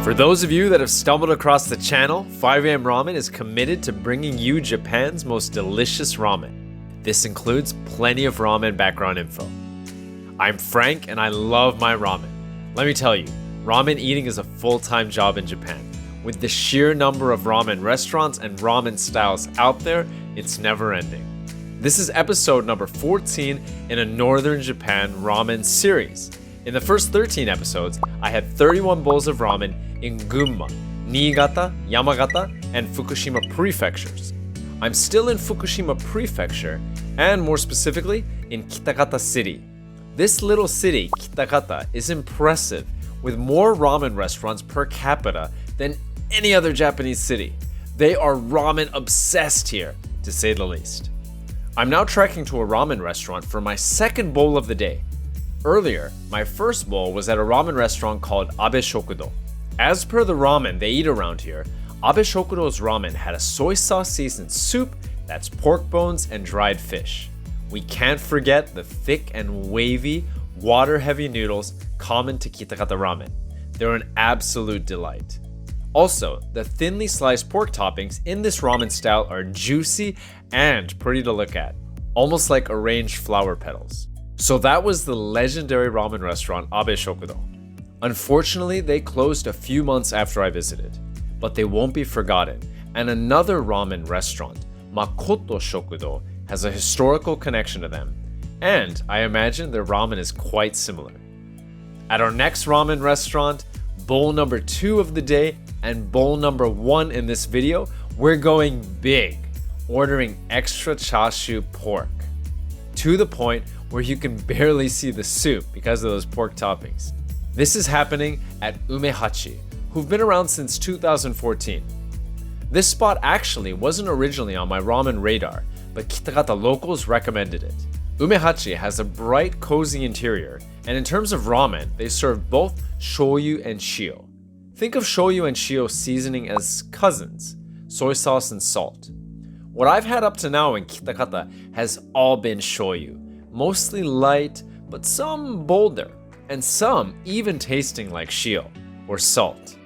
For those of you that have stumbled across the channel, 5am Ramen is committed to bringing you Japan's most delicious ramen. This includes plenty of ramen background info. I'm Frank and I love my ramen. Let me tell you, ramen eating is a full-time job in Japan. With the sheer number of ramen restaurants and ramen styles out there, it's never ending. This is episode number 14 in a Northern Japan Ramen Series. In the first 13 episodes, I had 31 bowls of ramen in Gunma, Niigata, Yamagata, and Fukushima prefectures. I'm still in Fukushima prefecture, and more specifically, in Kitakata City. This little city, Kitakata, is impressive, with more ramen restaurants per capita than any other Japanese city. They are ramen obsessed here, to say the least. I'm now trekking to a ramen restaurant for my second bowl of the day. Earlier, my first bowl was at a ramen restaurant called Abe Shokudo. As per the ramen they eat around here, Abe Shokudo's ramen had a soy sauce seasoned soup that's pork bones and dried fish. We can't forget the thick and wavy, water-heavy noodles common to Kitakata Ramen. They're an absolute delight. Also, the thinly sliced pork toppings in this ramen style are juicy and pretty to look at, almost like arranged flower petals. So that was the legendary ramen restaurant Abe Shokudo. Unfortunately, they closed a few months after I visited, but they won't be forgotten, and another ramen restaurant, Makoto Shokudo, has a historical connection to them, and I imagine their ramen is quite similar. At our next ramen restaurant, bowl number 2 of the day and bowl number 1 in this video, we're going big, ordering extra chashu pork, to the point where you can barely see the soup because of those pork toppings. This is happening at Umehachi, who've been around since 2014. This spot actually wasn't originally on my ramen radar, but Kitakata locals recommended it. Umehachi has a bright, cozy interior, and in terms of ramen, they serve both shoyu and shio. Think of shoyu and shio seasoning as cousins, soy sauce and salt. What I've had up to now in Kitakata has all been shoyu, mostly light, but some bolder, and some even tasting like shio, or salt.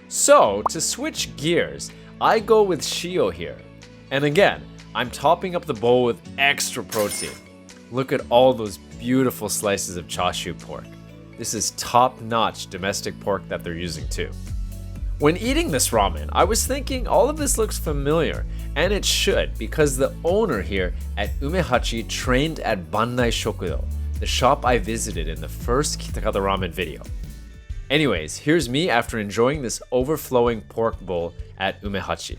So, to switch gears, I go with shio here. And again, I'm topping up the bowl with extra protein. Look at all those beautiful slices of chashu pork. This is top-notch domestic pork that they're using too. When eating this ramen, I was thinking all of this looks familiar, and it should, because the owner here at Umehachi trained at Bannai Shokudo, the shop I visited in the first Kitakata Ramen video. Anyways, here's me after enjoying this overflowing pork bowl at Umehachi.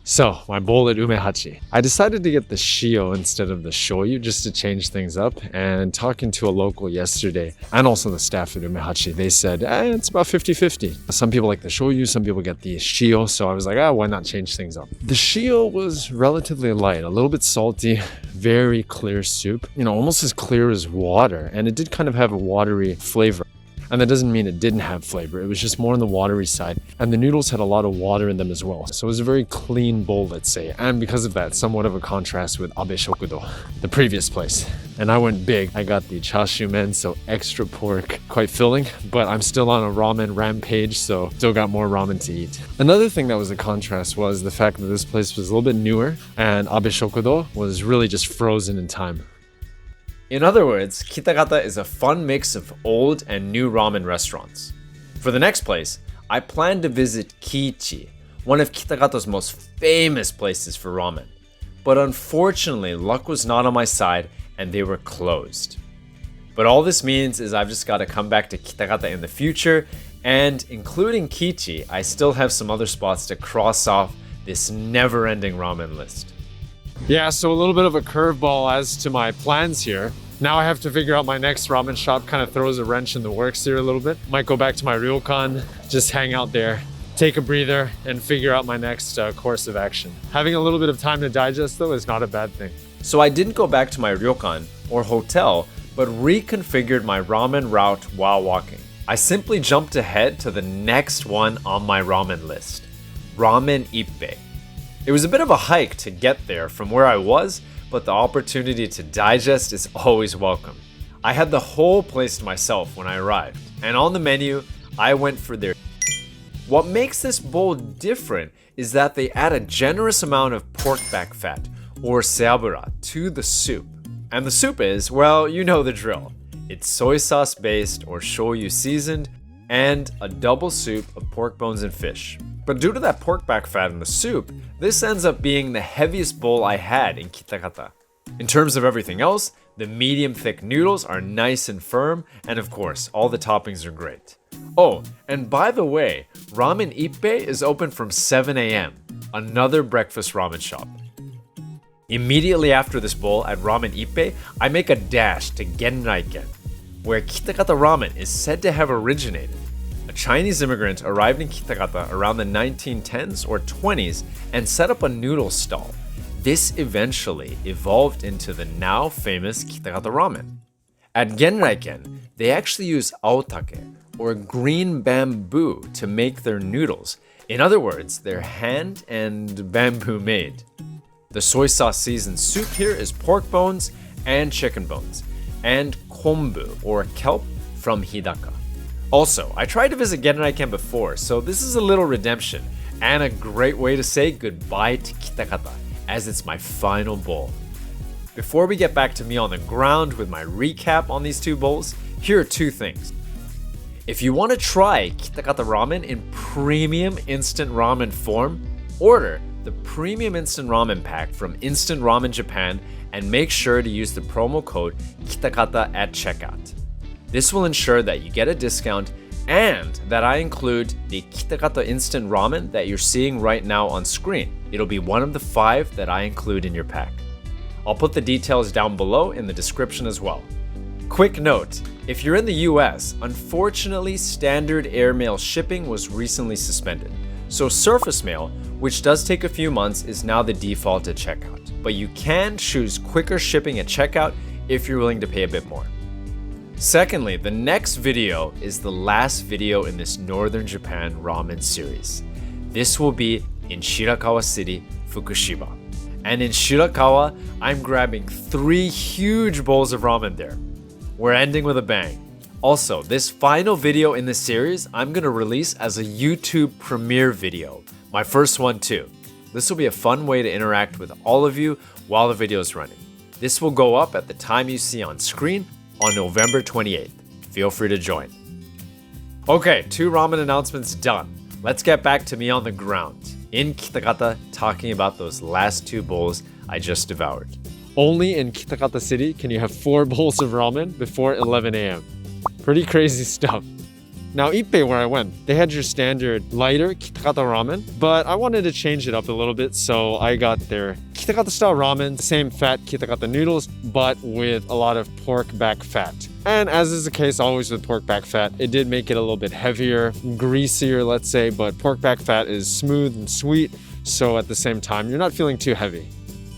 So, my bowl at Umehachi. I decided to get the shio instead of the shoyu just to change things up, and talking to a local yesterday, and also the staff at Umehachi, they said, it's about 50-50. Some people like the shoyu, some people get the shio, so I was like, why not change things up? The shio was relatively light, a little bit salty, very clear soup, almost as clear as water, and it did kind of have a watery flavor. And that doesn't mean it didn't have flavor, it was just more on the watery side. And the noodles had a lot of water in them as well. So it was a very clean bowl, let's say. And because of that, somewhat of a contrast with Abe Shokudo, the previous place. And I went big. I got the chashu men, so extra pork, quite filling. But I'm still on a ramen rampage, so still got more ramen to eat. Another thing that was a contrast was the fact that this place was a little bit newer, and Abe Shokudo was really just frozen in time. In other words, Kitakata is a fun mix of old and new ramen restaurants. For the next place, I plan to visit Kiichi, one of Kitakata's most famous places for ramen. But unfortunately, luck was not on my side and they were closed. But all this means is I've just got to come back to Kitakata in the future, and including Kiichi, I still have some other spots to cross off this never-ending ramen list. Yeah, so a little bit of a curveball as to my plans here. Now I have to figure out my next ramen shop, kind of throws a wrench in the works here a little bit. Might go back to my ryokan, just hang out there, take a breather, and figure out my next course of action. Having a little bit of time to digest though is not a bad thing. So I didn't go back to my ryokan or hotel, but reconfigured my ramen route while walking. I simply jumped ahead to the next one on my ramen list, Ramen Ipe. It was a bit of a hike to get there from where I was, but the opportunity to digest is always welcome. I had the whole place to myself when I arrived, and on the menu, I went for their What makes this bowl different is that they add a generous amount of pork back fat, or seabura, to the soup. And the soup is, well, you know the drill. It's soy sauce based or shoyu seasoned, and a double soup of pork bones and fish. But due to that pork back fat in the soup, this ends up being the heaviest bowl I had in Kitakata. In terms of everything else, the medium thick noodles are nice and firm, and of course, all the toppings are great. Oh, and by the way, Ramen Ipe is open from 7 a.m., another breakfast ramen shop. Immediately after this bowl at Ramen Ipe, I make a dash to Gennaiken, where Kitakata Ramen is said to have originated. A Chinese immigrant arrived in Kitakata around the 1910s or 20s and set up a noodle stall. This eventually evolved into the now famous Kitakata Ramen. At Genraiken, they actually use aotake, or green bamboo, to make their noodles. In other words, they're hand and bamboo made. The soy sauce seasoned soup here is pork bones and chicken bones, and kombu, or kelp, from Hidaka. Also, I tried to visit Genraiken before, so this is a little redemption, and a great way to say goodbye to Kitakata, as it's my final bowl. Before we get back to me on the ground with my recap on these two bowls, here are two things. If you want to try Kitakata Ramen in premium instant ramen form, order the premium instant ramen pack from Instant Ramen Japan and make sure to use the promo code Kitakata at checkout. This will ensure that you get a discount and that I include the Kitakata instant ramen that you're seeing right now on screen. It'll be one of the 5 that I include in your pack. I'll put the details down below in the description as well. Quick note, if you're in the US, unfortunately standard airmail shipping was recently suspended. So surface mail, which does take a few months, is now the default at checkout. But you can choose quicker shipping at checkout if you're willing to pay a bit more. Secondly, the next video is the last video in this Northern Japan Ramen series. This will be in Shirakawa City, Fukushima. And in Shirakawa, I'm grabbing 3 huge bowls of ramen there. We're ending with a bang. Also, this final video in this series, I'm gonna release as a YouTube premiere video. My first one too. This will be a fun way to interact with all of you while the video is running. This will go up at the time you see on screen on November 28th. Feel free to join. Okay, 2 ramen announcements done. Let's get back to me on the ground in Kitakata talking about those last 2 bowls I just devoured. Only in Kitakata City can you have 4 bowls of ramen before 11 a.m. Pretty crazy stuff. Now Ippei, where I went, they had your standard lighter Kitakata ramen, but I wanted to change it up a little bit, so I got their Kitakata style ramen, the same fat Kitakata noodles, but with a lot of pork back fat. And as is the case always with pork back fat, it did make it a little bit heavier, greasier, let's say, but pork back fat is smooth and sweet, so at the same time, you're not feeling too heavy.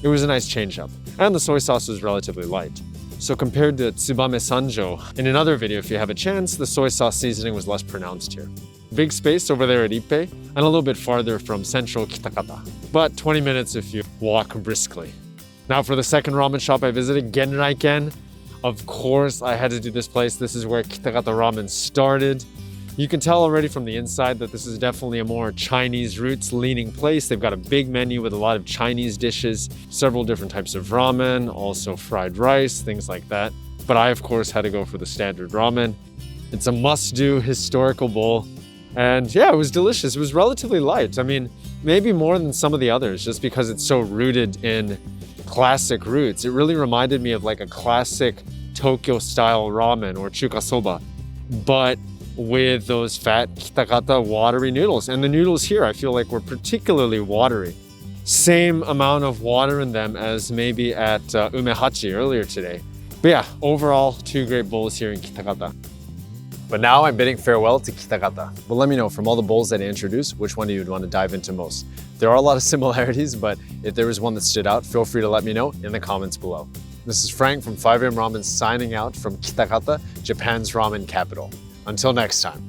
It was a nice change up. And the soy sauce was relatively light. So compared to Tsubame Sanjo, in another video if you have a chance, the soy sauce seasoning was less pronounced here. Big space over there at Ippei, and a little bit farther from central Kitakata. But 20 minutes if you walk briskly. Now for the second ramen shop I visited, Genraiken. Of course, I had to do this place. This is where Kitakata Ramen started. You can tell already from the inside that this is definitely a more Chinese roots leaning place. They've got a big menu with a lot of Chinese dishes, several different types of ramen, also fried rice, things like that. But I, of course, had to go for the standard ramen. It's a must-do historical bowl. And yeah, it was delicious. It was relatively light. I mean, maybe more than some of the others, just because it's so rooted in classic roots. It really reminded me of like a classic Tokyo-style ramen or chuka soba, but with those fat Kitakata watery noodles. And the noodles here, I feel like were particularly watery. Same amount of water in them as maybe at Umehachi earlier today. But yeah, overall, 2 great bowls here in Kitakata. But now I'm bidding farewell to Kitakata. But let me know from all the bowls that I introduced, which one you'd want to dive into most. There are a lot of similarities, but if there was one that stood out, feel free to let me know in the comments below. This is Frank from 5AM Ramen signing out from Kitakata, Japan's ramen capital. Until next time.